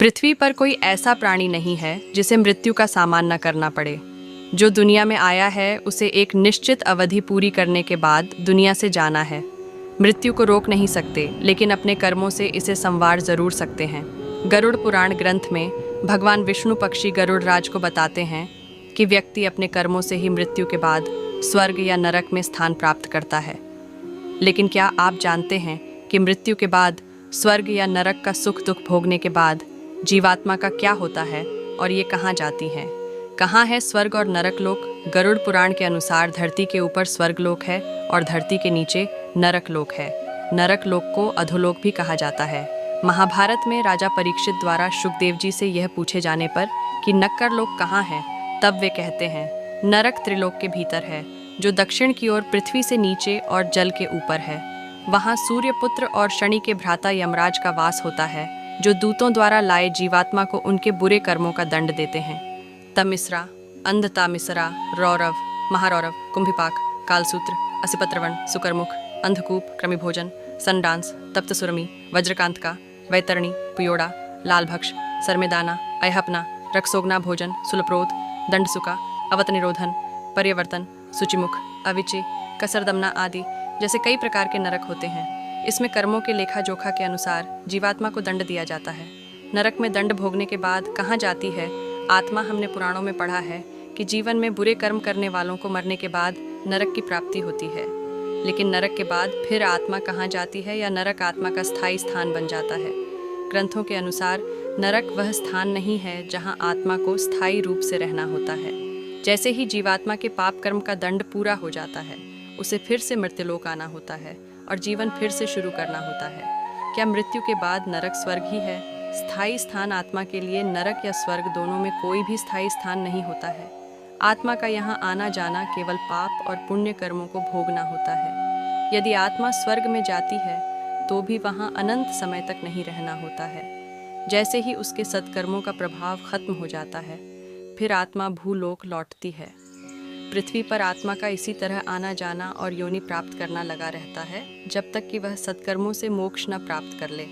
पृथ्वी पर कोई ऐसा प्राणी नहीं है जिसे मृत्यु का सामना न करना पड़े। जो दुनिया में आया है उसे एक निश्चित अवधि पूरी करने के बाद दुनिया से जाना है। मृत्यु को रोक नहीं सकते, लेकिन अपने कर्मों से इसे संवार जरूर सकते हैं। गरुड़ पुराण ग्रंथ में भगवान विष्णु पक्षी गरुड़ राज को बताते हैं कि व्यक्ति अपने कर्मों से ही मृत्यु के बाद स्वर्ग या नरक में स्थान प्राप्त करता है। लेकिन क्या आप जानते हैं कि मृत्यु के बाद स्वर्ग या नरक का सुख दुख भोगने के बाद जीवात्मा का क्या होता है और ये कहाँ जाती हैं? कहाँ है स्वर्ग और नरक लोक? गरुड़ पुराण के अनुसार धरती के ऊपर स्वर्ग लोक है और धरती के नीचे नरक लोक है। नरक लोक को अधोलोक भी कहा जाता है। महाभारत में राजा परीक्षित द्वारा शुकदेव जी से यह पूछे जाने पर कि नक्कर लोक कहाँ है, तब वे कहते हैं नरक त्रिलोक के भीतर है, जो दक्षिण की ओर पृथ्वी से नीचे और जल के ऊपर है। वहाँ सूर्यपुत्र और शनि के भ्राता यमराज का वास होता है, जो दूतों द्वारा लाए जीवात्मा को उनके बुरे कर्मों का दंड देते हैं। तमिसरा, अंधतामिसरा, रौरव, महारौरव, कुंभिपाक, कालसूत्र, असिपत्रवण, सुकरमुख, अंधकूप, क्रमिभोजन, सनडांस, तप्तसुरमी, वज्रकांतका, वैतरणी, पुयोड़ा, लालभक्ष, सरमेदाना, अयहपना, रक्सोगना भोजन, सुलप्रोत, दंडसुका, अवतनिरोधन, पर्यवर्तन, सुचिमुख, अविचे, कसरदमना आदि जैसे कई प्रकार के नरक होते हैं। इसमें कर्मों के लेखा जोखा के अनुसार जीवात्मा को दंड दिया जाता है। नरक में दंड भोगने के बाद कहाँ जाती है आत्मा? हमने पुराणों में पढ़ा है कि जीवन में बुरे कर्म करने वालों को मरने के बाद नरक की प्राप्ति होती है। लेकिन नरक के बाद फिर आत्मा कहाँ जाती है, या नरक आत्मा का स्थायी स्थान बन जाता है? ग्रंथों के अनुसार नरक वह स्थान नहीं है जहाँ आत्मा को स्थायी रूप से रहना होता है। जैसे ही जीवात्मा के पाप कर्म का दंड पूरा हो जाता है, उसे फिर से मृत्युलोक आना होता है और जीवन फिर से शुरू करना होता है। क्या मृत्यु के बाद नरक स्वर्ग ही है? स्थायी स्थान आत्मा के लिए नरक या स्वर्ग दोनों में कोई भी स्थायी स्थान नहीं होता है। आत्मा का यहाँ आना जाना केवल पाप और पुण्य कर्मों को भोगना होता है। यदि आत्मा स्वर्ग में जाती है तो भी वहाँ अनंत समय तक नहीं रहना होता है। जैसे ही उसके सत्कर्मों का प्रभाव खत्म हो जाता है, फिर आत्मा भूलोक लौटती है। पृथ्वी पर आत्मा का इसी तरह आना जाना और योनि प्राप्त करना लगा रहता है, जब तक कि वह सत्कर्मों से मोक्ष न प्राप्त कर ले।